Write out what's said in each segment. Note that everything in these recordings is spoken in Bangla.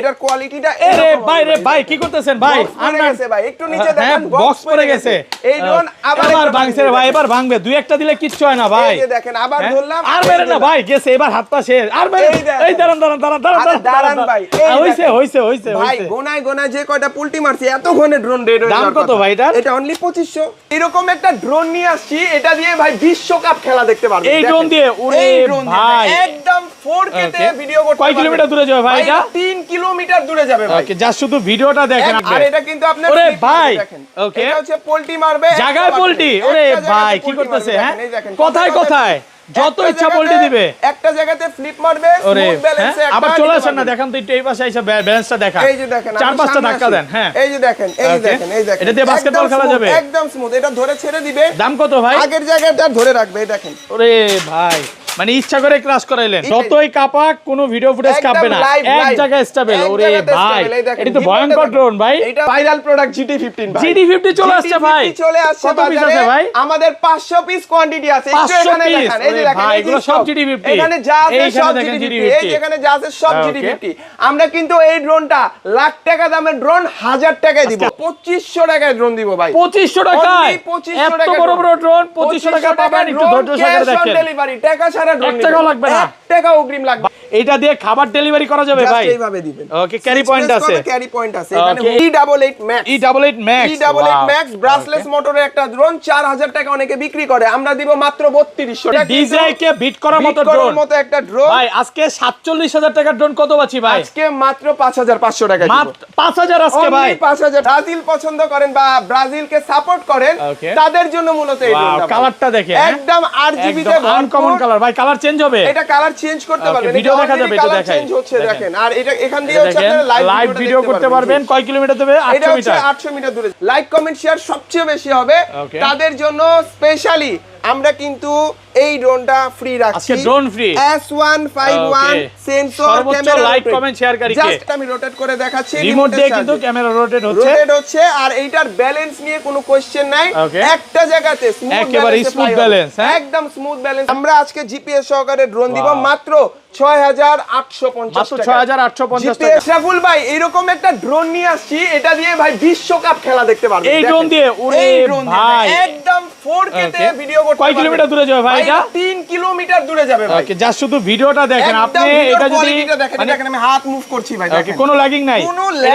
এটার কোয়ালিটিটা আরে ভাই রে ভাই কি করতেছেন ভাই? আননা গেছে ভাই, একটু নিচে দেখেন বক্স পড়ে গেছে। এই ড্রোন আবার ভাঙছে রে ভাই, এবার ভাঙবে, দুই একটা দিলে কিচ্ছু হয় না ভাই। এই যে দেখেন আবার ধরলাম, আর মেরে না ভাই, গেছে এবার হাত পা শেষ। আর মেরে এই দাঁড়ান ভাই, হইছে ভাই গোনায় গোনায় যে কয়টা পুলটি মারছি এত ঘনে ড্রোন রেড হয়ে দাম কত ভাই এটা অনলি 2500। এরকম একটা ড্রোন নিয়ে আসছি, এটা দিয়ে ভাই বিশ্বকাপ খেলা দেখতে পারবেন এই ড্রোন দিয়ে। ওরে ভাই একদম 4K তে ভিডিও করতে কয় কিলোমিটার দূরে যাবে ভাই? এটা 3 কিলোমিটার দূরে যাবে ভাই। ওকে, জাস্ট শুধু ভিডিওটা দেখেন আপনি। আর এটা কিন্তু আপনার ওরে ভাই ওকে, এটা হচ্ছে পোল্টি মারবে জায়গায় পোল্টি। ওরে ভাই কি করতেছে? হ্যাঁ কোথায় কোথায় যত ইচ্ছা পোল্টি দিবে, একটা জায়গাতে ফ্লিপ মারবে, স্মুথ ব্যালেন্সে একটা। আবার চলে আসেন না, দেখেন তো একটু এই পাশে এসে ব্যালেন্সটা দেখা। এই যে দেখেন, চার পাঁচটা ধাক্কা দেন। হ্যাঁ এই যে দেখেন, এই দেখেন, এই দেখেন, এটা দিয়ে বাস্কেটবল খেলা যাবে একদম স্মুথ। এটা ধরে ছেড়ে দিবে। দাম কত ভাই? আগের জায়গাটা ধরে রাখবে, এই দেখেন। ওরে ভাই মানে ইচ্ছা করে ক্রাশ করাইলেন, যতই কাপাক কোনো ভিডিও ফুটেজ কাঁপবে না, এক জায়গায় স্টেবল। ওরে ভাই এটা তো ভয়ঙ্কর ড্রোন ভাই। এটা ভাইরাল প্রোডাক্ট GT15 ভাই। GT50 চলে আসছে ভাই, চলে আসছে বাজারে ভাই। আমাদের 500 পিস কোয়ান্টিটি আছে। একটু এখানে দেখেন, এই যে দেখেন, ভাই এগুলো সব GT50। এখানে যা আছে সব GT50, এই যেখানে যা আছে সব GT50। আমরা কিন্তু এই ড্রোনটা লাখ টাকা দামের ড্রোন 1000 টাকায় দিব, 2500 টাকায় ড্রোন দিব ভাই। 2500 টাকায় এত বড় বড় ড্রোন 2500 টাকা পাবেন। একটু ধৈর্য সহকারে দেখেন। ডেলিভারি টাকা ছাড়া ড্রোন, 1 টাকাও লাগবে না, 1 টাকা অগ্রিম লাগবে। এটা দিয়ে খাবার ডেলিভারি করা যাবে ভাই, জাস্ট এইভাবে দিবেন। ওকে, ক্যারি পয়েন্ট আছে, ক্যারি পয়েন্ট আছে। এখানে E88 Max, E88 Max brushless মোটরের একটা ড্রোন 4000 টাকা অনেকে বিক্রি করে, আমরা দিব মাত্র 3200 টাকা। ডিজাই কে বিট করার মতো ড্রোন, মতো একটা ড্রোন ভাই। আজকে 47000 টাকার ড্রোন কত পাচ্ছি ভাই? আজকে মাত্র 5500 টাকা দিব, মাত্র 5000 আজকে ভাই। 5000। ব্রাজিল পছন্দ করেন বা ব্রাজিলকে সাপোর্ট করেন তাদের জন্য মূলত এই ড্রোনটা। কালারটা দেখেন, একদম RGB তে আনকমন কালার ভাই। কালার চেঞ্জ হবে, এটা কালার চেঞ্জ করতে পারবেন, ভিডিও দেখা যাবে, এটা দেখাই চেঞ্জ হচ্ছে দেখেন। আর এটা এখান দিয়ে হচ্ছে আপনারা লাইভ ভিডিও করতে পারবেন। কয় কিলোমিটার দেবে? 800 মিটার। 800 মিটার দূরে। লাইক কমেন্ট শেয়ার সবচেয়ে বেশি হবে তাদের জন্য স্পেশালি আমরা কিন্তু এই ড্রোনটা ফ্রি রাখছি। আজকে drone free S151 sensor camera, like comment share কারীকে জাস্ট আমি রোটেট করে দেখাচ্ছি, রিমোট দিয়ে কিন্তু ক্যামেরা রোটেট হচ্ছে। আর এইটার ব্যালেন্স নিয়ে কোনো কোশ্চেন নাই, একটা জায়গাতে একেবারে স্মুথ ব্যালেন্স, একদম স্মুথ ব্যালেন্স। আমরা আজকে জিপিএস সহকারে ড্রোন দিব মাত্র 6850 টাকা। 6850 টাকা। রাফুল ভাই এরকম একটা ড্রোন নিয়ে আসছি, এটা দিয়ে ভাই বিশ্বকাপ খেলা দেখতে পারবেন এই ড্রোন দিয়ে। ওরে ভাই একদম 4K তে ভিডিও করতে কয় কিলোমিটার দূরে যাবে ভাই? এটা 3 কিলোমিটার দূরে যাবে ভাই। ওকে, জাস্ট শুধু ভিডিওটা দেখেন আপনি। এটা যদি দেখেন আমি হাত মুভ করছি ভাই, দেখেন কোনো ল্যাগিং নাই,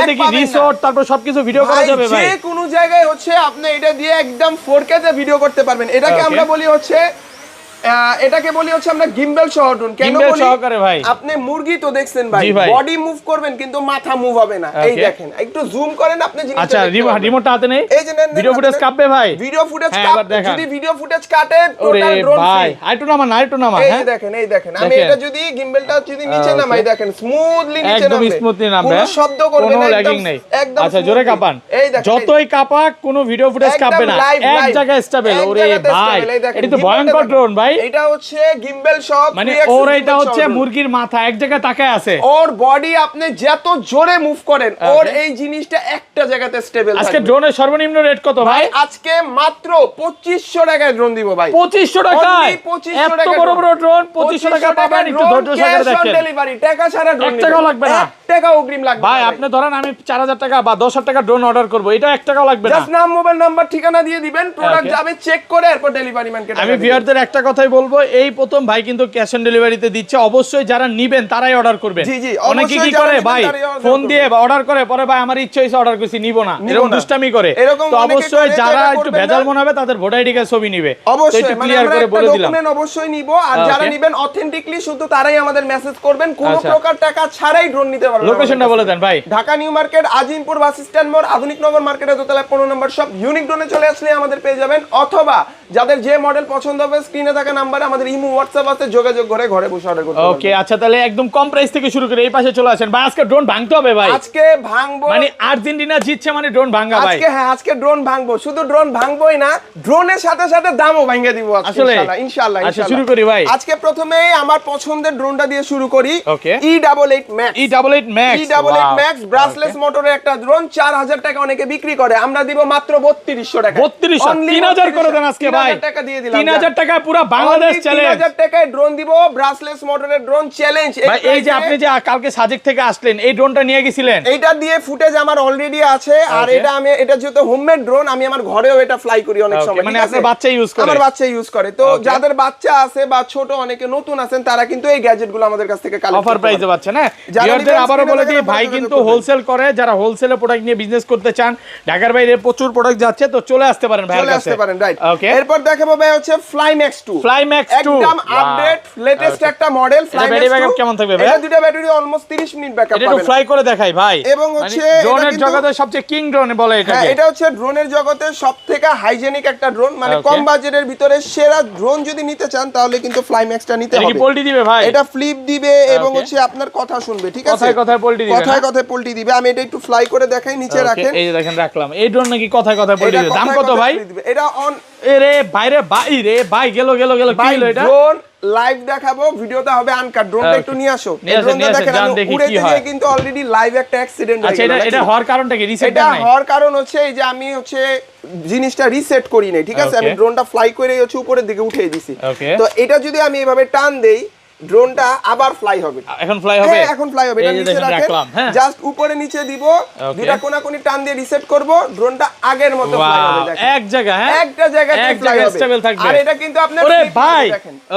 এটা কি রিসোর্ট তারপর সবকিছু ভিডিও করা যাবে ভাই। যে কোনো জায়গায় হচ্ছে আপনি এটা দিয়ে একদম 4K তে ভিডিও করতে পারবেন। এটাকে আমরা বলি হচ্ছে আমরা গিম্বল সহ ড্রোন। কেন বলি সহকারে ভাই? আপনি মুরগি তো দেখছেন ভাই, বডি মুভ করবেন কিন্তু মাথা মুভ হবে না। এই দেখেন, একটু জুম করেন আপনি জিনিসটা। আচ্ছা, রিমোটটা হাতে নেই, এই যে ভিডিও ফুটেজ কাটবে ভাই, ভিডিও ফুটেজ কাটবে। যদি ভিডিও ফুটেজ কাটে টোটাল ড্রোন ভাই আইটো নামা না, আইটো নামা। এই দেখেন, এই দেখেন, আমি এটা যদি গিম্বলটা যদি নিচে নামাই দেখেন স্মুথলি নিচে নামবে, একদম স্মুথলি নামবে, কোনো শব্দ করবে না, কোনো ল্যাগিং নাই। আচ্ছা জোরে কাপান, এই দেখেন, যতই কাপাক কোনো ভিডিও ফুটেজ কাঁপবে না, এক জায়গায় স্টেবল। ওরে ভাই এটা তো ভয়ঙ্কর ড্রোন ভাই। এটা হচ্ছে গিম্বল সহ, মানে ওর এটা হচ্ছে মুরগির মাথা এক জায়গায় তাকায় আছে। ওর বডি আপনি যত জোরে মুভ করেন ওর এই জিনিসটা একটা জায়গাতে স্টেবল থাকবে। আজকে ড্রোনের সর্বনিম্ন রেট কত ভাই? আজকে মাত্র 2500 টাকায় ড্রোন দিব ভাই। 2500 টাকায় এত বড় বড় ড্রোন 2500 টাকা পাবেন। একটু ধৈর্য সহকারে দেখেন, ডেলিভারি টাকা ছাড়া ড্রোন 1 টাকাও লাগবে না, 1 টাকা অগ্রিম লাগবে ভাই। আপনি ধরেন আমি 4000 টাকা বা 10000 টাকা ড্রোন অর্ডার করব, এটা 1 টাকাও লাগবে না। জাস্ট নাম, মোবাইল নাম্বার, ঠিকানা দিয়ে দিবেন, প্রোডাক্ট যাবে চেক করে এরপর ডেলিভারি ম্যানকে। আমি ভিউয়ারদের একটা কথাই বলবো, এই প্রথম ভাই কিন্তু ক্যাশ অন ডেলিভারিতে দিচ্ছে। অবশ্যই যারা নিবেন তারাই অর্ডার করবেন। জি জি, অনেকে কি করে ভাই ফোন দিয়ে অর্ডার করে, পরে ভাই আমার ইচ্ছা হইছে অর্ডার করছি নিব না, এরকম দুষ্টামি করে। তো অবশ্যই যারা একটু ভেজাল মনে হবে তাদের ভোটার আইডি কার্ড ছবি নিবে, অবশ্যই একটু ক্লিয়ার করে বলে দিলাম। ডকুমেন্ট অবশ্যই নিব। আর যারা নেবেন অথেন্টিকলি শুধু তারাই আমাদের মেসেজ করবেন, কোনো প্রকার টাকা ছাড়াই ড্রোন নিতে পারবেন। লোকেশনটা বলে দেন ভাই। Dhaka new market, Azimpur bus stand মোড়, আধুনিক নগর মার্কেটের দোতলায় 15 নম্বর শপ। ইউনিক ড্রোনে চলে আসলে আমাদের পেয়ে যাবেন, অথবা যাদের যে মডেল পছন্দ হবে স্ক্রিনে থাকা নম্বরে আমাদের ইমো হোয়াটসঅ্যাপ আছে, যোগাযোগ করে ঘরে বসে অর্ডার করতে পারবেন। ওকে, আচ্ছা তাহলে একদম কম প্রাইস থেকে শুরু করে এই পাশে চলে আসেন ভাই। আজকে ড্রোন ভাঙতে হবে ভাই, আজকে ভাঙবো। মানে আর্জেন্টিনা জিতছে মানে ড্রোন ভাঙা ভাই আজকে। হ্যাঁ, আজকে ড্রোন ভাঙবো। শুধু ড্রোন ভাঙবোই না, ড্রোনের সাথে সাথে দামও ভাঙিয়ে দিব আজকে ইনশাআল্লাহ। আচ্ছা শুরু করি ভাই। আজকে প্রথমেই আমার পছন্দের ড্রোনটা দিয়ে শুরু করি। E88 Max, E88 Max brushless মোটরের একটা ড্রোন 4000 টাকা অনেকে বিক্রি করে, আমরা দিব মাত্র 3200 টাকা। 3200, 3000 করে দেন আজকে ভাই। 3000 টাকা দিয়ে দিলাম। 3000 টাকা পুরো বাংলাদেশ চ্যালেঞ্জ 3000 টাকায় ড্রোন দিব, ব্রাসলেস মোটরের ড্রোন চ্যালেঞ্জ। ভাই এই যে আপনি যে কালকে সাজেক থেকে আসলেন এই ড্রোনটা নিয়ে গেছিলেন, এইটা দিয়ে ফুটেজ আমার অলরেডি আছে। আর এটা যেহেতু হোমমেড ড্রোন, আমি আমার ঘরেও এটা ফ্লাই করি অনেক সময়। মানে আপনার বাচ্চা ইউজ করে? আমার বাচ্চা ইউজ করে। তো যাদের বাচ্চা আছে বা ছোট অনেকে নতুন আছেন, তারা কিন্তু এই গ্যাজেটগুলো আমাদের কাছ থেকে কালেক্ট অফার প্রাইসে পাচ্ছেন। হ্যাঁ, ভিউয়ারদের আবারো বলে দিই, ভাই কিন্তু হোলসেল করে, যারা হোলসেলে প্রোডাক্ট নিয়ে বিজনেস করতে চান, ঢাকার বাইরে প্রচুর প্রোডাক্ট যাচ্ছে, তো চলে আসতে পারেন ভাইয়ের কাছে। আসতে পারেন, রাইট। ওকে, এরপর দেখাবো ভাই হচ্ছে ফ্লাইম্যাক্স 2। ফ্লাইম্যাক্স 2 একদম আপডেট লেটেস্ট একটা মডেল। ব্যাটারি ব্যাকআপ কেমন থাকবে ভাই? এটা দুটো ব্যাটারি অলমোস্ট 30 মিনিট ব্যাকআপ পাবেন। এটা ফ্লাই করে দেখাই ভাই। এবং হচ্ছে ড্রোনের জগতে সবচেয়ে কিং ড্রোন বলে এটাকে। হ্যাঁ, এটা হচ্ছে ড্রোনের জগতে সবথেকে হাইজেনিক একটা ড্রোন, মানে কম বাজেটের ভিতরে সেরা ড্রোন যদি নিতে চান তাহলে কিন্তু ফ্লাইম্যাক্সটা নিতে হবে। এটা কি পোল্টি দিবে ভাই? এটা ফ্লিপ দিবে এবং হচ্ছে আপনার কথা শুনবে, ঠিক আছে? কথায় কথায় পোল্টি দিবে, কথায় কথায় পোল্টি দিবে। আমি এটা একটু ফ্লাই করে দেখাই, নিচে রাখেন। এই যে দেখেন রাখলাম। এই ড্রোন নাকি কথায় কথায় পোল্টি দিবে। দাম কত ভাই? এটা অন এরে বাইরে বাইরে ভাই গেল কি হলো এটা? ড্রোন লাইভ দেখাবো, ভিডিওটা হবে আনকাট। ড্রোনটা একটু নিয়ে আসো। এই ড্রোনটা দেখেন আমি উড়াইতে গিয়ে কিন্তু অলরেডি লাইভ একটা অ্যাক্সিডেন্ট হয়ে গেল। আচ্ছা, এটা হওয়ার কারণটা কি? রিসেট এটা হওয়ার কারণ হচ্ছে এই যে আমি হচ্ছে জিনিসটা রিসেট করি নাই, ঠিক আছে? আমি ড্রোনটা ফ্লাই করে হচ্ছে উপরের দিকে উঠিয়ে দিছি। তো এটা যদি আমি এভাবে টান দেই, ড্রোনটা আবার ফ্লাই হবে। এখন ফ্লাই হবে? হ্যাঁ, এখন ফ্লাই হবে। এটা নিচে রাখেন, জাস্ট উপরে নিচে দিব, দুইটা কোণাকুনি টান দিয়ে রিসেট করব, ড্রোনটা আগের মতো ফ্লাই হবে। দেখেন এক জায়গা, হ্যাঁ একটা জায়গাতে ফ্লাই হবে, স্টেবল থাকবে। আর এটা কিন্তু আপনার ওরে ভাই,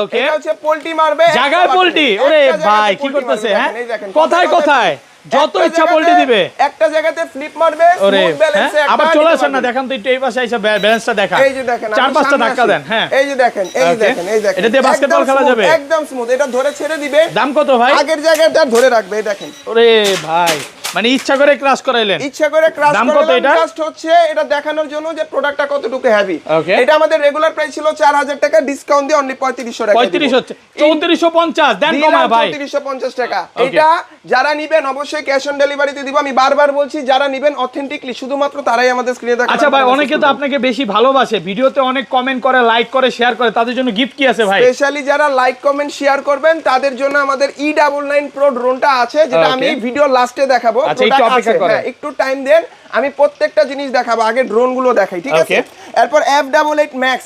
ওকে, এটা হচ্ছে পোল্টি মারবে জায়গায় পোল্টি। ওরে ভাই কি করতেছে? হ্যাঁ, কথায় কথায় যত ইচ্ছা পোল্টি দিবে। একটা জায়গাতে ফ্লিপ মারবে, স্মুথ ব্যালেন্সে একটা। আবার চলে আসেন না, দেখান তো একটু এই পাশে এসে ব্যালেন্সটা দেখা। এই যে দেখেন, চার পাঁচটা ধাক্কা দেন। হ্যাঁ, এই যে দেখেন, এই দেখেন, এই দেখেন, এটা দিয়ে বাস্কেটবল খেলা যাবে একদম স্মুথ। এটা ধরে ছেড়ে দিবে। দাম কত ভাই? আগের জায়গাটা ধরে রাখবে, এই দেখেন। ওরে ভাই, মানে ইচ্ছা করে ক্রাশ করাইলেন? ইচ্ছা করে ক্রাশ দাম কত এটা? জাস্ট হচ্ছে এটা দেখানোর জন্য যে প্রোডাক্টটা কতটুকু হেভি। ওকে, এটা আমাদের রেগুলার প্রাইস ছিল 4000 টাকা, ডিসকাউন্ট দিয়ে অনলি 3500 টাকা। 35 হচ্ছে 3450 দেন কমায় ভাই। 3450 টাকা। এটা যারা নেবেন অবশ্যই ক্যাশ অন ডেলিভারিতে দিব। আমি বারবার বলছি, যারা নেবেন অথেন্টিকলি শুধুমাত্র তারাই আমাদের স্ক্রিনে দেখা। আচ্ছা ভাই, অনেকে তো আপনাকে বেশি ভালোবাসে, ভিডিওতে অনেক কমেন্ট করে, লাইক করে, শেয়ার করে, তাদের জন্য গিফট কি আছে ভাই? স্পেশালি যারা লাইক কমেন্ট শেয়ার করবেন তাদের জন্য আমাদের E99 Pro ড্রোনটা আছে, যেটা আমি ভিডিও লাস্টে দেখাবো। আচ্ছা, একটু অপেক্ষা করেন, একটু টাইম দেন, আমি প্রত্যেকটা জিনিস দেখাবো। আগে ড্রোন গুলো দেখাই, ঠিক আছে? এরপর F88 Max,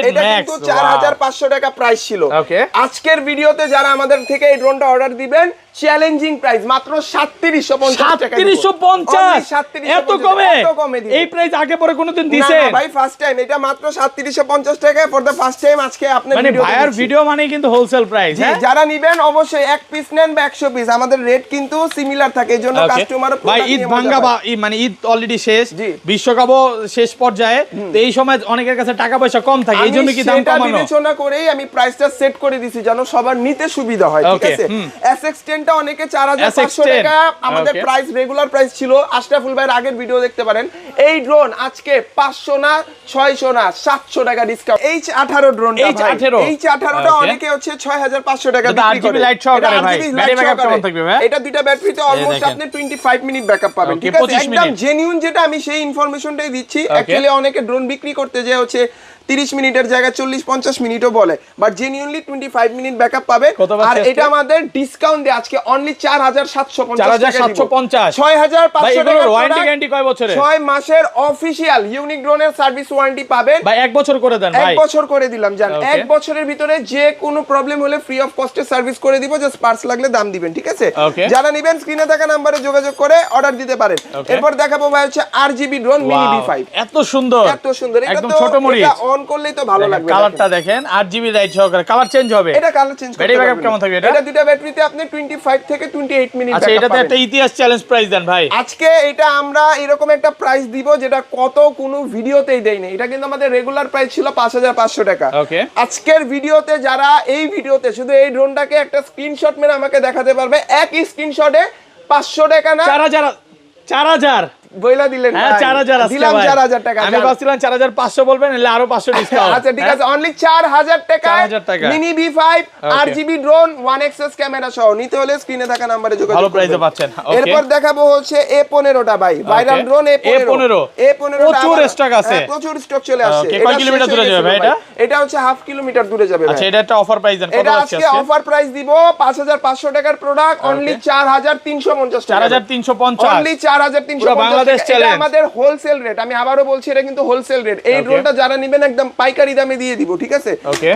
এটা কিন্তু 4500 টাকা প্রাইস ছিল। আজকের ভিডিওতে যারা আমাদের থেকে এই ড্রোনটা অর্ডার দিবেন, চ্যালেঞ্জিং প্রাইস মাত্র 3750 টাকা। 3750? এত কমে? এই প্রাইস আগে পরে কোনোদিন দিছেন? না ভাই, ফার্স্ট টাইম। এটা মাত্র 3750 টাকা ফর দ্য ফার্স্ট টাইম আজকে আপনাদের মানে ভাইয়ার ভিডিও মানে কিন্তু হোলসেল প্রাইস। হ্যাঁ, যারা নেবেন অবশ্যই এক পিস নেন বা 100 পিস, আমাদের রেট কিন্তু সিমিলার থাকে, এজন্য কাস্টমার। ভাই ঈদ ভাঙ্গা বা মানে ঈদ অলরেডি শেষ, বিশ্বকাপও শেষ পর্যায়ে, তো এই সময় অনেকের কাছে টাকা পয়সা কম থাকে, এইজন্য কি দাম কমানো? বিবেচনা করেই আমি প্রাইসটা সেট করে দিছি যেন সবার নিতে সুবিধা হয়, ঠিক আছে? SX10 টা অনেকে 4500 টাকা আমাদের প্রাইস, রেগুলার প্রাইস ছিল। আশরাফুল ভাইয়ের আগের ভিডিও দেখতে পারেন। এই ড্রোন আজকে 500 না 600 না 700 টাকা ডিসকাউন্ট। H18 ড্রোনটা, H18 টা অনেকে হচ্ছে 6500 টাকা বিক্রি করে। লাইট সহকারে ভাই, ব্যাটারি ব্যাকআপ কেমন থাকবে ভাই? এটা দুইটা ব্যাটারিতে অলমোস্ট আপনি 25 মিনিট ব্যাকআপ পাবেন, ঠিক আছে? একদম জেনুইন যেটা আমি সেই ইনফরমেশনটাই দিচ্ছি। অ্যাকচুয়ালি অনেকে ড্রোন বিক্রি করতে যে হচ্ছে 30 মিনিটের জায়গায় 40-50 মিনিটও বলে, বাট জেনুইনলি 25 মিনিট ব্যাকআপ পাবে। আর এটা আমাদের ডিসকাউন্ট দিয়ে আজকে অনলি 4750 টাকা দিব। 6500 টাকা ওয়ারেন্টি গ্যারান্টি কয় বছরের? 6 মাসের অফিশিয়াল ইউনিক ড্রোনের সার্ভিস ওয়ারেন্টি পাবেন ভাই। 1 বছর করে দেন ভাই? 1 বছর করে দিলাম জান। 1 বছরের ভিতরে যে কোনো প্রবলেম হলে ফ্রি অফ কস্টে সার্ভিস করে দিব, জাস্ট পার্টস লাগলে দাম দিবেন, ঠিক আছে? যারা নেবেন স্ক্রিনে থাকা নম্বরে যোগাযোগ করে অর্ডার দিতে পারেন। এরপর দেখাবো ভাই হচ্ছে RGB ড্রোন মিনি B5। এত সুন্দর, এত সুন্দর। একদম ছোট মরিচ। এটা অন করলেই তো ভালো লাগবে। কালারটা দেখেন, 8GB লাইট সহকারে। কালার চেঞ্জ হবে? এটা কালার চেঞ্জ করতে ব্যাটারি ব্যাকআপ কেমন থাকবে এটা? এটা দুটো ব্যাটারিতে আপনি 25 থেকে 28 মিনিট আচ্ছা, এটাতে একটা ইতিহাস চ্যালেঞ্জ প্রাইস দেন ভাই। আজকে এটা আমরা এরকম একটা প্রাইস দিব যেটা কত কোনো ভিডিওতেই দেই না। এটা কিন্তু আমাদের রেগুলার প্রাইস ছিল 5500 টাকা। আজকের ভিডিওতে যারা এই ভিডিওতে শুধু এই ড্রোনটাকে একটা স্ক্রিনশট মেরে আমাকে দেখাতে পারবে, এক স্ক্রিনশটে 500 টাকা না 4000 বইলা দিলেন। হ্যাঁ, 4000 দিলাম 4000 টাকা। আমি ভাবছিলাম 4500 বলবেন, এলে আরো 500 ডিসকাউন্ট। আচ্ছা ঠিক আছে, অনলি 4000 টাকা mini B5 RGB drone 1XS camera সহ নিতে হলে স্ক্রিনে থাকা নম্বরে যোগাযোগ করুন। ভালো প্রাইসে পাচ্ছেন। এরপর দেখাবো হচ্ছে A15 টা ভাই, ভাইরাল ড্রোন A15 প্রচুর স্টক আছে, প্রচুর স্টক চলে আসছে। কয় কিলোমিটার দূরে যাবে ভাই এটা? এটা হচ্ছে 1/2 কিলোমিটার দূরে যাবে ভাই। আচ্ছা, এটা একটা অফার প্রাইস দেন কত এটা আছে? আজকে অফার প্রাইস দিব 5500 টাকার প্রোডাক্ট অনলি 4350 টাকা। 4350 অনলি 4350 বাংলাদেশ টাকা। চ্যালেঞ্জ এটা আমাদের হোলসেল রেট, আমি আবারও বলছি এটা কিন্তু হোলসেল রেট। এই ড্রোনটা যারা নেবেন একদম পাইকারি দামে দিয়ে দিব, ঠিক আছে?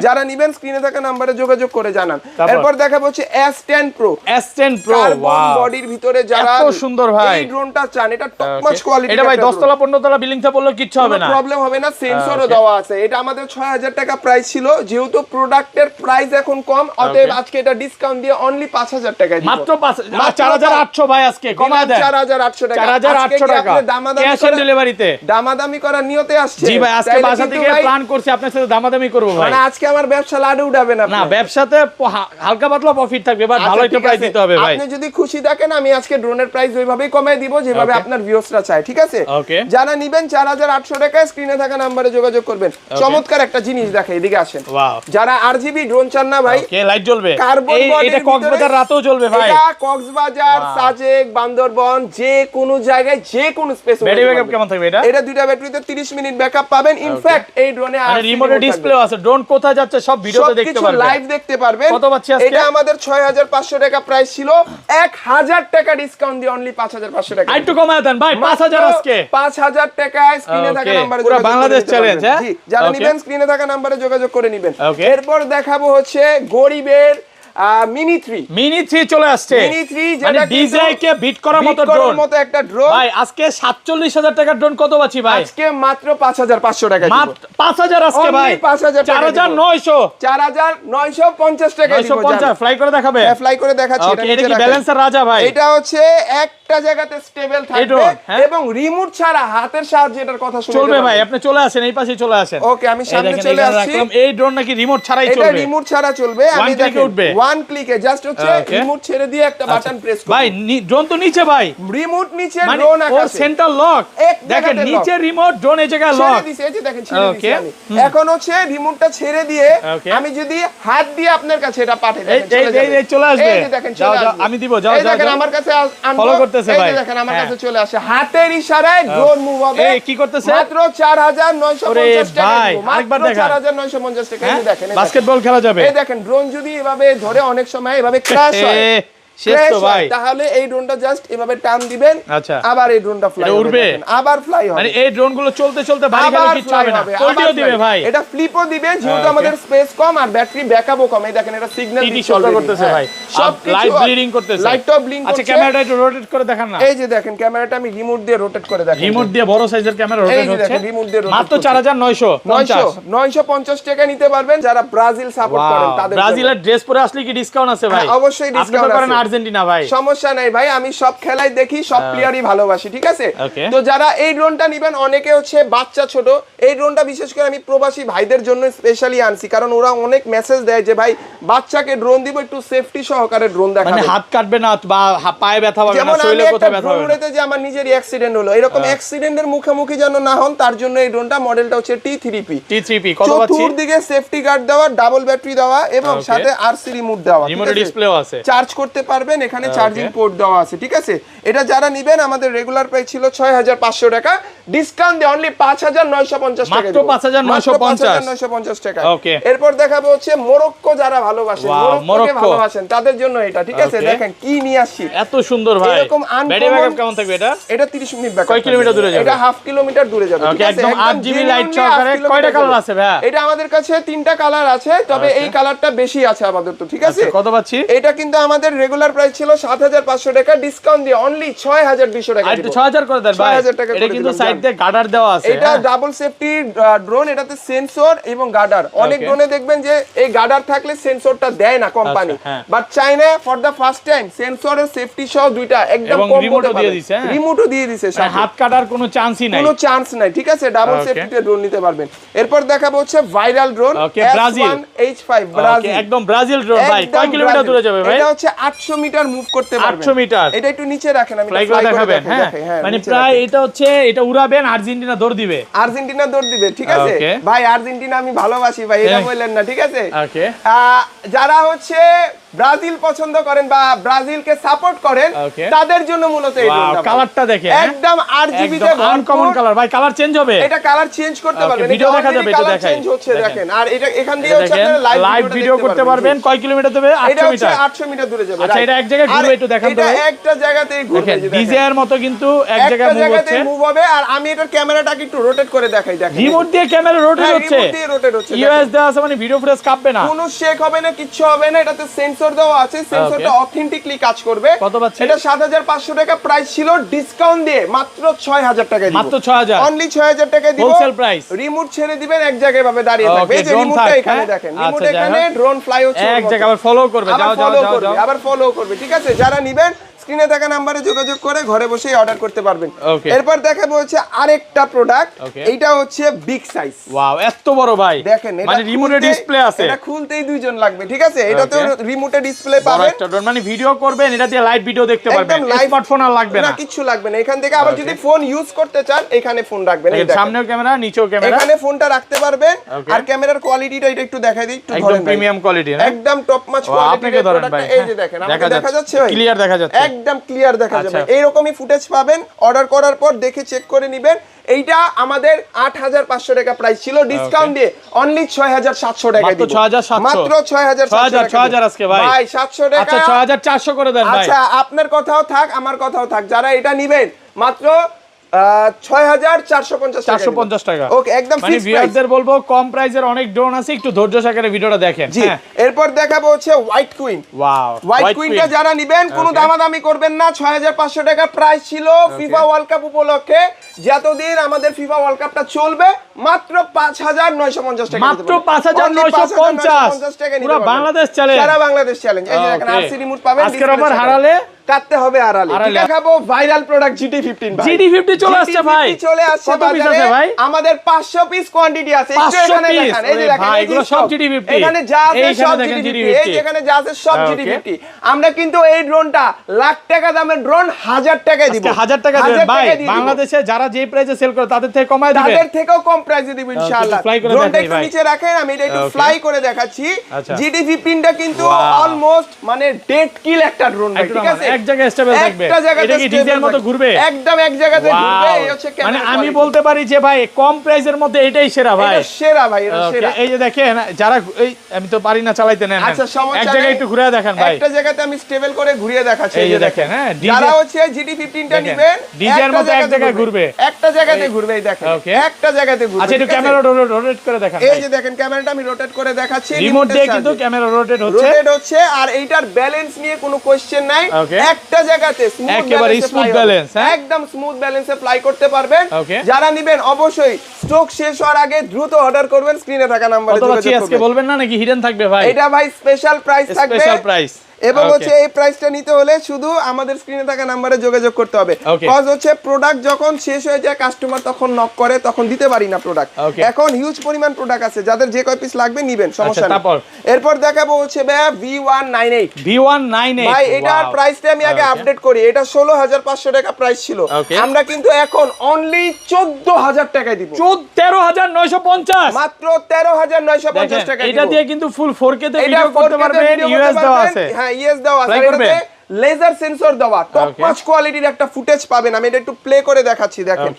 যারা নেবেন স্ক্রিনে থাকা নম্বরে যোগাযোগ করে জানান। এরপর দেখাবো হচ্ছে S10 Pro। S10 Pro carbon বডির ভিতরে যারা এত সুন্দর ভাই এই ড্রোনটা চান, এটা টপ নচ কোয়ালিটি। এটা ভাই 10 তলা 15 তলা বিল্ডিং তে পড়লে কিচ্ছু হবে না, প্রবলেম হবে না, সেন্সরও দেওয়া আছে। এটা আমাদের 6000 টাকা প্রাইস ছিল, যেহেতু প্রোডাক্টের প্রাইস এখন কম, অতএব আজকে এটা ডিসকাউন্ট দিয়ে অনলি 5000 টাকায় দিব। মাত্র 4800 ভাই, আজকে কমায় দেন 4800 টাকা। 4800 টাকা ক্যাশ অন ডেলিভারিতে। দামাদামি করার নিয়তে আসছে? জি ভাই, আজকে বাসা থেকে প্ল্যান করছি আপনার সাথে দামাদামি করব ভাই। মানে আজকে আমার ব্যবসা লাডে উঠাবে না? না, ব্যবসাতে হালকা পাতলা প্রফিট থাকবে, বাট ভালো একটা প্রাইস দিতে হবে ভাই। আপনি যদি খুশি থাকেন আমি আজকে ড্রোনের প্রাইস ওইভাবেই কমায় দিব যেভাবে আপনার ভিউয়ার্সরা চায়, ঠিক আছে? যারা নেবেন 4800 টাকায় স্ক্রিনে থাকা নম্বরে যোগাযোগ করবেন। চমৎকার একটা জিনিস দেখে, এদিকে আসেন। যারা RGB ড্রোন চান না ভাই, ওকে লাইট জ্বলবে, কার্বন বডি, এটা কক্সবাজার রাতেও জ্বলবে ভাই। এটা কক্সবাজার, সাজেক, বান্দরবন যে কোন জায়গায় যে কোন স্পেস। ব্যাটারি ব্যাকআপ কেমন থাকবে এটা? এটা দুইটা ব্যাটারিতে 30 মিনিট ব্যাকআপ পাবেন। ইনফ্যাক্ট এই ড্রোনে আর রিমোটের ডিসপ্লেও আছে, ড্রোন কোথায় যাচ্ছে সব ভিডিওতে দেখতে পারবেন, লাইভ দেখতে পারবেন। কত পাচ্ছি আজকে? এটা আমাদের 6500 টাকা প্রাইস ছিল, 1000 টাকা ডিসকাউন্ট দিয়ে অনলি 5500 টাকা। একটু কমায় দেন ভাই, 5000 আজকে 5000 টাকায় স্ক্রিনে থাকা নম্বরে পুরো বাংলাদেশ চ্যালেঞ্জ। হ্যাঁ, জি, যারা নেবেন স্ক্রিনে থাকা নম্বরে যোগাযোগ করে নেবেন। এরপর দেখাবো হচ্ছে গরিবের মিনি 3 চলে আসছে। মিনি 3 মানে ডিজাই কে বিট করার মতো ড্রোন, মতো একটা ড্রোন ভাই। আজকে 47000 টাকার ড্রোন কত পাচ্ছি ভাই? আজকে মাত্র 5500 টাকা দিব। মাত্র 5000 আজকে ভাই, 5000 টাকা 4900 4950 টাকা দিব। 950 ফ্লাই করে দেখাবে? হ্যাঁ, ফ্লাই করে দেখাচ্ছি। এটা কি ব্যালেন্সের রাজা ভাই? এটা হচ্ছে একটা জায়গাতে স্টেবল থাকবে এবং রিমোট ছাড়া হাতের সাহায্যে এটার কথা শুনতে চলবে ভাই। আপনি চলে আসেন, এই পাশে চলে আসেন। ওকে, আমি সামনে চলে আসছি। এই ড্রোন নাকি রিমোট ছাড়াই চলবে? এটা রিমোট ছাড়া চলবে। আমি দেখে উঠবে ওয়ান ক্লিকে, জাস্ট হচ্ছে রিমোট ছেড়ে দিয়ে একটা বাটন প্রেস করব। ভাই ড্রোন তো নিচে ভাই, রিমোট নিচে, ড্রোন আকাশে, ওর সেন্টার লক দেখেন, নিচে রিমোট, ড্রোন এই জায়গায় লক ছেড়ে দিয়েছে। এই যে দেখেন ছেড়ে দিয়েছি আমি। এখন হচ্ছে রিমোটটা ছেড়ে দিয়ে আমি যদি হাত দিয়ে আপনার কাছে এটা পাঠিয়ে দেন, চলে আসবে। এই যে দেখেন চলে আসবে। আমি দিব, যাও এই দেখেন আমার কাছে ফলো করতেছে ভাই। এই যে দেখেন আমার কাছে চলে আসে, হাতের ইশারায় ড্রোন মুভ হবে। এই কি করতেছে? মাত্র 4950 টাকা। ভাই আরেকবার দেখেন 4950 টাকা। এই দেখেন বাস্কেটবল খেলা যাবে। এই দেখেন ড্রোন যদি এভাবে ধরে অনেক সময় এভাবে ক্র্যাশ হয়, শেষ তো ভাই। তাহলে এই ড্রোনটা জাস্ট এভাবে টান দিবেন, আচ্ছা, আবার এই ড্রোনটা ফ্লাই উড়বে, আবার ফ্লাই হবে। মানে এই ড্রোন গুলো চলতে চলতে বাড়ি গেলে কিছু হবে না, পোল্টিও দিবে ভাই। এটা ফ্লিপও দিবে, যেহেতু আমাদের স্পেস কম আর ব্যাটারি ব্যাকআপও কম। এই দেখেন এটা সিগন্যাল করতেছে ভাই, সব লাইট ব্লিডিং করতেছে, লাইটটাও ব্লিঙ্ক করছে। আচ্ছা, ক্যামেরাটা একটু রোটেট করে দেখান না। এই যে দেখেন ক্যামেরাটা আমি রিমোট দিয়ে রোটেট করে দেখাই। রিমোট দিয়ে বড় সাইজের ক্যামেরা রোটেট হচ্ছে, রিমোট দিয়ে মাত্র 4950 টাকা নিতে পারবেন। যারা ব্রাজিল সাপোর্ট করেন তাদের, ব্রাজিলের ড্রেস পরে আসলে কি ডিসকাউন্ট আছে ভাই? অবশ্যই ডিসকাউন্ট আছে। করেন আর্জেন্টিনা ভাই, সমস্যা নাই ভাই, আমি সব খেলাই দেখি, সব প্লেয়ারই ভালোবাসি, ঠিক আছে? তো যারা এই ড্রোনটা নেবেন, অনেকে হচ্ছে বাচ্চা ছোট, এই ড্রোনটা বিশেষ করে আমি প্রবাসী ভাইদের জন্য স্পেশালি আনছি, কারণ ওরা অনেক মেসেজ দেয় যে ভাই বাচ্চাকে ড্রোন দিব, একটু সেফটি সহকারে ড্রোন দেখাবেন, মানে হাত কাটবে না বা পায়ে ব্যথা হবে না, যেমন শরীরে আমি কোথাও একটা ব্যথা ড্রোন হবে না। উড়াতে যে আমার নিজেরই অ্যাক্সিডেন্ট হলো, এরকম অ্যাক্সিডেন্টের মুখোমুখি যেন না হন, তার জন্য এই ড্রোনটা মডেলটা হচ্ছে T3P। কত পাচ্ছি? চতুর্দিকে সেফটি গার্ড দেওয়া, ডাবল ব্যাটারি দেওয়া এবং সাথে RC রিমোট দেওয়া, রিমোট ডিসপ্লেও আছে, চার্জ করতে পারবেন, এখানে চার্জিং পোর্ট দেওয়া আছে, ঠিক আছে? এটা যারা নেবেন, আমাদের রেগুলার প্রাইস ছিল 6500 টাকা, ডিসকাউন্ট দিয়ে অনলি 5950 টাকা, মাত্র 5950 টাকা। এরপর দেখাবো হচ্ছে মরক্কো, যারা ভালোবাসেন, মরক্কোকে ভালোবাসেন তাদের জন্য এটা, ঠিক আছে? দেখেন কি নিয়ে আসছি, এত সুন্দর ভাই। এরকম ব্যাটারি ব্যাকআপ কেমন থাকবে এটা? এটা 30 মিনিট ব্যাকআপ। কয় কিলোমিটার দূরে যাবে? এটা হাফ কিলোমিটার দূরে যাবে, ঠিক আছে? একদম 8GB লাইট সহকারে। কয়টা কালার আছে ভাই? এটা আমাদের কাছে 3টা কালার আছে, তবে এই কালারটা বেশি আছে আমাদের, তো ঠিক আছে? কত পাচ্ছি? এটা কিন্তু আমাদের রেগুলার প্রাইস ছিল 7500 টাকা, ডিসকাউন্ট দিয়ে অনলি 6200 টাকা দিব। 6000 করে দেন ভাই। 6000 টাকা। এটা কিন্তু সাইড দিয়ে গার্ডার দেওয়া আছে, এটা ডাবল সেফটি ড্রোন, এটাতে সেন্সর এবং গার্ডার। অনেক ড্রোনে দেখবেন যে এই গার্ডার থাকলে সেন্সরটা দেয় না company, but China for the first time সেন্সরের সেফটি সহ দুইটা একদম কম রিমোটও দিয়ে দিয়েছে, রিমোটও দিয়ে দিয়েছে, হাত কাটার কোনো চান্সই নাই, কোনো চান্স নাই, ঠিক আছে? ডাবল সেফটিতে ড্রোন নিতে পারবেন। এরপর দেখাবো হচ্ছে ভাইরাল ড্রোন S1H5 ব্রাজিল, একদম ব্রাজিল ড্রোন ভাই। কয় কিলোমিটার দূরে যাবে ভাই? এটা হচ্ছে 800 মিটার মুভ করতে পারবেন। 800 মিটার। এটা একটু নিচে রাখেন, আমি ফ্লাই করে দেখাবেন। হ্যাঁ, মানে প্রায় এটা হচ্ছে, এটা উড়াবেন, আর্জেন্টিনা দৌড় দিবে, আর্জেন্টিনা দৌড় দিবে, ঠিক আছে? ভাই আর্জেন্টিনা আমি ভালোবাসি ভাই, এটা বললেন না, ঠিক আছে? যারা হচ্ছে ব্রাজিল পছন্দ করেন বা ব্রাজিলকে সাপোর্ট করেন তাদের জন্য মূলত এই ড্রোনটা। কালারটা দেখেন একদম RGB তে আনকমন কালার ভাই, কালার চেঞ্জ হবে, এটা কালার চেঞ্জ করতে পারবেন, ভিডিও দেখা যাবে, এটা দেখাই চেঞ্জ হচ্ছে দেখেন। আর এটা এখান দিয়ে হচ্ছে আপনারা লাইভ ভিডিও করতে পারবেন। কয় কিলোমিটার দেবে? 800 মিটার। 800 মিটার দূরে যাবে। আচ্ছা, এটা এক জায়গায় ঘুরবে, একটু দেখান তো ভাই। এটা একটা জায়গাতেই ঘুরবে, দেখেন ডিজে এর মতো কিন্তু এক জায়গায় মুভ হচ্ছে, মুভ হবে। আর আমি এটার ক্যামেরাটাকে একটু রোটেট করে দেখাই, দেখেন রিমোট দিয়ে ক্যামেরা রোটেট হচ্ছে, রিমোট দিয়ে রোটেট হচ্ছে। ইউএস দেওয়া আছে মানে ভিডিও ফুটেজ কাঁপবে না, কোনো শেক হবে না, কিচ্ছু হবে না। এটাতে সেন্সর দেওয়া আছে, সেন্সরটা অথেন্টিকলি কাজ করবে। কত পাচ্ছি? এটা 7500 টাকা প্রাইস ছিল, ডিসকাউন্ট দিয়ে মাত্র 6000 টাকা দিব, মাত্র 6000, অনলি 6000 টাকা দিব হোলসেল প্রাইস। রিমোট ছেড়ে দিবেন, এক জায়গায় ভাবে দাঁড়িয়ে থাকবে। এই যে রিমোটটা এখানে দেখেন, রিমোট এখানে, ড্রোন ফ্লাই হচ্ছে, এক জায়গায় আবার ফলো করবে, যাও যাও যাও, আবার ফলো করবে। ঠিক আছে, যারা নেবেন স্ক্রিনে থাকা নম্বরে যোগাযোগ করে ঘরে বসেই অর্ডার করতে পারবেন। এরপর দেখাবো হচ্ছে আরেকটা প্রোডাক্ট, এইটা হচ্ছে বিগ সাইজ। ওয়াও, এত বড় ভাই, দেখেন মানে রিমোটে ডিসপ্লে আছে, এটা খুলতেই দুইজন লাগবে। ঠিক আছে, এটাতেও রিমোটে ডিসপ্লে পাবেন, একটা ড্রোন, মানে ভিডিও করবেন, এটা দিয়ে লাইভ ভিডিও দেখতে পারবেন, স্মার্টফোন আর লাগবে না, কিছু লাগবে না। এখান থেকে আবার যদি ফোন ইউজ করতে চান, এখানে ফোন রাখবেন, এই দেখেন সামনেও ক্যামেরা, নিচেও ক্যামেরা, এখানে ফোনটা রাখতে পারবেন। আর ক্যামেরার কোয়ালিটিটা এটা একটু দেখাই দিই, একটু ধরেন, একদম প্রিমিয়াম কোয়ালিটি, একদম টপ নচ কোয়ালিটি। আপনাকে ধরেন ভাই, এই যে দেখেন, আমাকে দেখা যাচ্ছে ভাই, ক্লিয়ার দেখা যাচ্ছে, একদম ক্লিয়ার দেখা যাবে। এইরকমই ফুটেজ পাবেন, অর্ডার করার পর দেখে চেক করে নেবেন। এইটা আমাদের 8500 টাকা প্রাইস ছিল, ডিসকাউন্ট দিয়ে অনলি 6700 টাকা দিব, মাত্র 6700 আজকে ভাই 700 টাকা। আচ্ছা 6400 করে দেন ভাই। আচ্ছা, আপনার কথাও থাক, আমার কথাও থাক, যারা এটা নেবেন মাত্র 6450 টাকা। ওকে, একদম মানে ভিউয়ারদের বলবো কম প্রাইসের অনেক ড্রোন আছে, একটু ধৈর্য সহকারে ভিডিওটা দেখেন। হ্যাঁ, এরপর দেখাবো হচ্ছে হোয়াইট কুইন। ওয়াও, হোয়াইট কুইনটা যারা নেবেন কোনো দামাদামি করবেন না, 6500 টাকা প্রাইস ছিল ফিফা ওয়ার্ল্ড কাপ উপলক্ষে। যতদিন আমাদের ফিফা ওয়ার্ল্ড কাপটা চলবে মাত্র 5950 টাকা, মাত্র 5950 টাকা নিতে পুরো পারবেন। বাংলাদেশ চ্যালেঞ্জ, সারা বাংলাদেশ চ্যালেঞ্জ। এই যে দেখেন আরসি রিমোট পাবেন, আজকের অফার হারালে কাটতে হবে আড়ালে। দেখাবো ভাইরাল প্রোডাক্ট GT15 ভাই। GT50 চলে আসছে ভাই, চলে আসছে বাজারে ভাই। আমাদের 500 পিস কোয়ান্টিটি আছে, একটু এখানে দেখেন, এই যে দেখেন, এগুলো সব GT50, এখানে যা আছে সব GT50, এই যেখানে যা আছে সব GT50। আমরা কিন্তু এই ড্রোনটা লাখ টাকা দামের ড্রোন 1000 টাকায় দিব, 1000 টাকা দিবেন ভাই। বাংলাদেশে যারা যে প্রাইসে সেল করে তাদের থেকে কমায় দিবেন, তাদের থেকেও কম প্রাইসে দিব ইনশাআল্লাহ। ড্রোনটা একটু নিচে রাখেন, আমি এটা একটু ফ্লাই করে দেখাচ্ছি। GT15টা কিন্তু অলমোস্ট মানে ডেড কিল একটা ড্রোন ভাই। ঠিক আছে, এক জায়গায় স্টেবল থাকবে, এটা কি ডিজাইন মতো ঘুরবে, একদম এক জায়গাতে ঘুরবে। এই হচ্ছে ক্যামেরা, মানে আমি বলতে পারি যে ভাই কম প্রাইসের মধ্যে এটাই সেরা ভাই, এটা সেরা ভাই, এটা সেরা। এই যে দেখেন, যারা এই আমি তো পারি না চালাইতে, নেন আচ্ছা, এক জায়গায় একটু ঘুরে দেখেন ভাই, একটা জায়গাতে আমি স্টেবল করে ঘুরিয়ে দেখাচ্ছি। এই যে দেখেন, হ্যাঁ, যারা হচ্ছে GT15টা নেবেন ডিজাইন মতো এক জায়গায় ঘুরবে, একটা জায়গাতে ঘুরবে, এই দেখেন একটা জায়গাতে ঘুরবে। আচ্ছা, একটু ক্যামেরা রোটেট করে দেখান। এই যে দেখেন, ক্যামেরাটা আমি রোটেট করে দেখাচ্ছি, রিমোট দিয়ে কিন্তু ক্যামেরা রোটেট হচ্ছে। আর এইটার ব্যালেন্স নিয়ে কোনো কোশ্চেন নাই, একটা জায়গাতে স্মুথ ব্যালেন্স, একদম স্মুথ ব্যালেন্সে ফ্লাই করতে পারবেন। যারা নেবেন অবশ্যই স্টক শেষ হওয়ার আগে দ্রুত অর্ডার করবেন, স্ক্রিনে থাকা নম্বরে যোগাযোগ করবেন। আজকে বলবেন না নাকি হিডেন থাকবে ভাই? এটা ভাই স্পেশাল প্রাইস থাকবে, স্পেশাল প্রাইস। এবং হচ্ছে এই প্রাইসটা নিতে হলে শুধু আমাদের স্ক্রিনে থাকা নম্বরে যোগাযোগ করতে হবে। কজ হচ্ছে প্রোডাক্ট যখন শেষ হয়ে যায় কাস্টমার তখন নক করে, তখন দিতে পারি না প্রোডাক্ট। এখন হিউজ পরিমাণ প্রোডাক্ট আছে, যাদের যে কয় পিস লাগবে নিবেন, সমস্যা নেই। এরপর দেখাবো হচ্ছে ভাই V198 ভাই, এটার প্রাইসটা আমি আগে আপডেট করি। এটা 16500 টাকা প্রাইস ছিল, আমরা কিন্তু এখন অনলি 14000 টাকায় দিব, 13950, মাত্র 13950 টাকা। এটা দিয়ে কিন্তু ফুল 4K তে ভিডিও করতে পারবেন, ইউএস দেওয়া আছে, হ্যাঁ ইয়েস দেওয়া আছে, এটাতে লেজার সেন্সর দেওয়া টপ নচ কোয়ালিটির একটা ফুটেজ পাবেন। আমি এটা একটু প্লে করে দেখাচ্ছি, দেখেন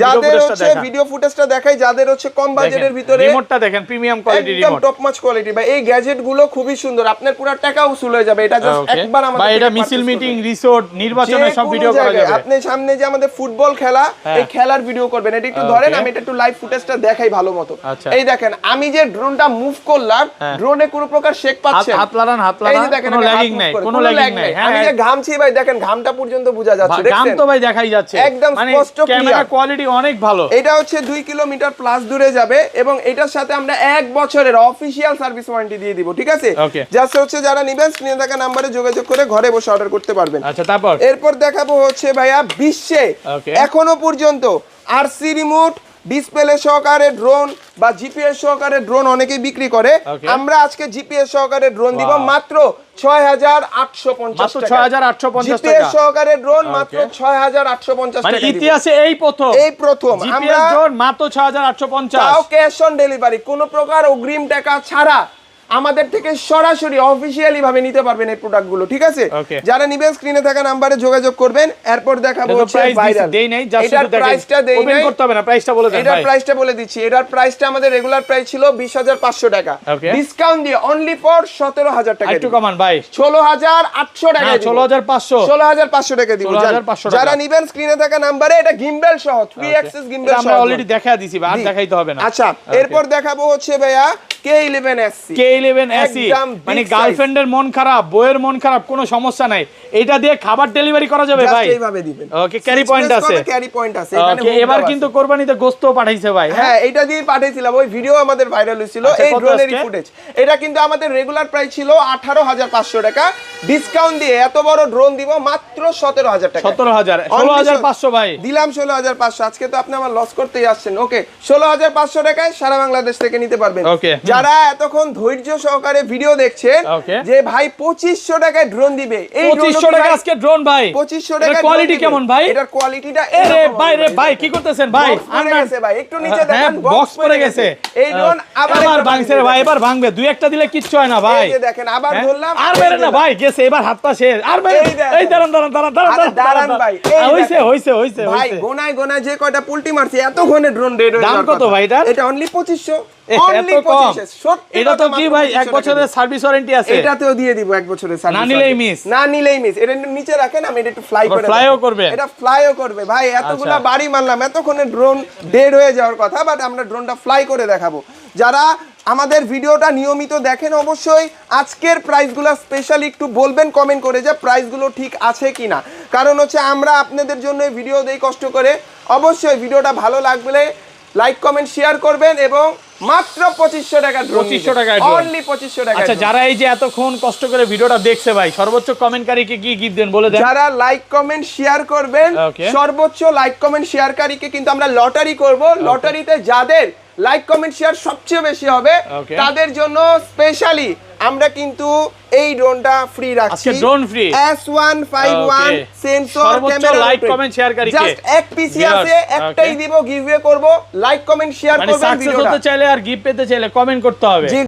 যাদের হচ্ছে ভিডিও ফুটেজটা দেখাই, যাদের হচ্ছে কম বাজেটের ভিতরে, রিমোটটা দেখেন প্রিমিয়াম কোয়ালিটির রিমোট, একদম টপ নচ কোয়ালিটি ভাই। এই গ্যাজেট গুলো খুবই সুন্দর, আপনার পুরো টাকা উসুল হয়ে যাবে। এটা জাস্ট একবার আমাদের ভাই, এটা মিছিল মিটিং, রিসোর্ট, নির্বাচনের সব ভিডিও করা যাবে। আপনি সামনে যে আমাদের ফুটবল খেলা, এই খেলার ভিডিও করবেন, এটা একটু ধরেন, আমি এটা একটু লাইভ ফুটেজটা দেখাই ভালো মতো। এই দেখেন, আমি যে ড্রোনটা মুভ করলাম, ড্রোনে কোনো প্রকার শেক পাচ্ছে, হাত লাগান, কোনো ল্যাগিং নাই, কোনো ল্যাগিং নাই। আমি যে ঘামছি ভাই, দেখেন ঘামটা পর্যন্ত বোঝা যাচ্ছে, দেখেন ঘাম তো ভাই দেখাই যাচ্ছে, একদম স্পষ্ট, ক্যামেরা কোয়ালিটি অনেক ভালো। এটা হচ্ছে 2 কিলোমিটার প্লাস দূরে যাবে, এবং এটার সাথে আমরা 1 বছরের অফিশিয়াল সার্ভিস ওয়ারেন্টি দিয়ে দিব। ঠিক আছে, জাস্ট হচ্ছে যারা নেবেন স্ক্রিনে থাকা নম্বরে যোগাযোগ করে ঘরে বসে অর্ডার করতে পারবেন। আচ্ছা, তারপর এরপর দেখাবো হচ্ছে ভাইয়া বিশ্বে এখনো পর্যন্ত আরসি রিমোট, ডিসপ্লে সহকারে ড্রোন বা জিপিএস সহকারে ড্রোন অনেকেই বিক্রি করে, আমরা আজকে জিপিএস সহকারে ড্রোন দিব মাত্র 6850 টাকা, 6850 টাকা জিপিএস সহকারে ড্রোন মাত্র 6850 টাকা। মানে ইতিহাসে এই প্রথম আমরা জিপিএস ড্রোন মাত্র 6850, তাও ক্যাশ অন ডেলিভারি, কোনো প্রকার অগ্রিম টাকা ছাড়া আমাদের থেকে সরাসরি অফিশিয়ালি ভাবে নিতে পারবেন এই প্রোডাক্টগুলো, ঠিক আছে? Okay. যারা নিবেন স্ক্রিনে থাকা নাম্বারে যোগাযোগ করবেন। এরপর দেখাবো হচ্ছে ভাইরাল, দেই নাই জাস্ট এটার প্রাইসটা দেই ওপেন নাই, করতে হবে না, প্রাইসটা বলে দেন এটার ভাই। প্রাইসটা বলে দিচ্ছি। এটার প্রাইসটা আমাদের রেগুলার প্রাইস ছিল 20500 টাকা, Okay. ডিসকাউন্ট দিয়ে অনলি ফর 17000 টাকা, একটু কমান ভাই, 16800 টাকা, 16500 16500 টাকা দিব। 16500 যারা নিবেন স্ক্রিনে থাকা নাম্বারে, এটা গিম্বেল সহ 3 অ্যাক্সেস গিম্বেল সহ, আমরা অলরেডি দেখা দিছি ভাই, আর দেখাইতে হবে না। আচ্ছা, এরপর দেখাবো হচ্ছে ভাইয়া K11SC, K11SC, একদম মানে big গার্লফ্রেন্ডের মন খারাপ, বউয়ের মন খারাপ, কোনো সমস্যা নাই, এটা দিয়ে খাবার ডেলিভারি করা যাবে ভাই। এইভাবে দিবেন। ওকে, ক্যারি পয়েন্ট আছে, ক্যারি পয়েন্ট আছে এখানে। ওকে, এবার কিন্তু কোরবানিতে গোশত পাঠাইছে ভাই। হ্যাঁ, এটা দিয়ে পাঠিয়েছিলাম, ওই ভিডিও আমাদের ভাইরাল হয়েছিল। আচ্ছা, এই কত ড্রোনের আজকে? ফুটেজ, এটা কিন্তু আমাদের রেগুলার প্রাইস ছিল 18500 টাকা, ডিসকাউন্ট দিয়ে এত বড় ড্রোন দিব মাত্র 17000 টাকা। 17000, 16500 ভাই দিলাম, 16500। আজকে তো আপনি আমার লস করতেই আসছেন। ওকে, 16500 টাকায় সারা বাংলাদেশ থেকে নিতে পারবেন। ওকে। যারা এতক্ষণ ধৈর্য সহকারে ভিডিও দেখছেন, ওকে। যে ভাই 2500 টাকায় ড্রোন দিবে, এই 2500 টাকা আজকে ড্রোন ভাই, 2500 টাকা কোয়ালিটি কেমন ভাই? এটার কোয়ালিটিটা আরে ভাই রে ভাই, কি করতেছেন ভাই? পড়ে গেছে ভাই, একটু নিচে হ্যাঁ, দেখেন, বক্স পড়ে গেছে। এই ড্রোন আবার ভাঙছে রে ভাই, এবার ভাঙবে, দুই একটা দিলে কিচ্ছু হয় না ভাই। এই যে দেখেন, আবার হ্যাঁ? ধরলাম, আর মেরে না ভাই, গেছে এবার, হাত পা শেষ। আর মেরে, এই দেখেন। এই দাঁড়ান দাঁড়ান দাঁড়ান আরে দাঁড়ান ভাই, এই হইছে দেখেন। হইছে হইছে ভাই হইছে। গোনায় গোনায় যে কয়টা পুলটি মারছি, এত ঘনে ড্রোন রেড হয়ে দাম যাওয়ার কত কথা। ভাই এটার? এটা অনলি 2500, এ, অনলি এত কম? 2500। সত্যি এটা কথা, তো কি মাত্র ভাই 2500 এক বছরের সার্ভিস ওয়ারেন্টি আছে। এটাতেও দিয়ে দিব 1 বছরের সার্ভিস। না নিলেই মিস। না নিলেই মিস। এটা নিচে রাখেন, আমি এটা একটু ফ্লাই আবার করে fly-ও দেখাবো। করবে? এটা ফ্লাইও করবে ভাই, এতগুলা আচ্ছা। বাড়ি মারলাম, এতক্ষণে ড্রোন ডেড হয়ে যাওয়ার কথা, বাট আমরা ড্রোনটা ফ্লাই করে দেখাবো। যারা আমাদের ভিডিওটা নিয়মিত দেখেন, অবশ্যই আজকের প্রাইসগুলো স্পেশালি একটু বলবেন কমেন্ট করে যে প্রাইসগুলো ঠিক আছে কিনা। কারণ হচ্ছে আমরা আপনাদের জন্য ভিডিও দেই কষ্ট করে। অবশ্যই ভিডিওটা ভালো লাগলে লাইক কমেন্ট শেয়ার করবেন, এবং মাত্র 2500 টাকা ড্রোন, 2500 টাকায় drone। অনলি 2500 টাকা। আচ্ছা, যারা এই যে এতক্ষণ কষ্ট করে ভিডিওটা দেখছে ভাই, সর্বোচ্চ কমেন্টকারীকে কি গিফট দেন বলে দেন। যারা লাইক কমেন্ট শেয়ার করবেন, Okay. সর্বোচ্চ লাইক কমেন্ট শেয়ারকারীকে কিন্তু আমরা লটারি করব। লটারিতে যাদের লাইক কমেন্ট শেয়ার সবচেয়ে বেশি হবে, Okay. তাদের জন্য স্পেশালি আমরা কিন্তু এই ড্রোনটা ফ্রি রাখছি। আজকে drone free? S151 Okay. Sensor সর্বোচ্চ ক্যামেরা, like, comment, shareকারীকে। জাস্ট এক পিসি Viewers, আছে, একটাই okay. দিব, গিভওয়ে করব। লাইক কমেন্ট শেয়ার মানে করবেন সাকসেস ভিডিওটা। হতে চাইলে আর গিফট পেতে চাইলে কমেন্ট করতে হবে। জি।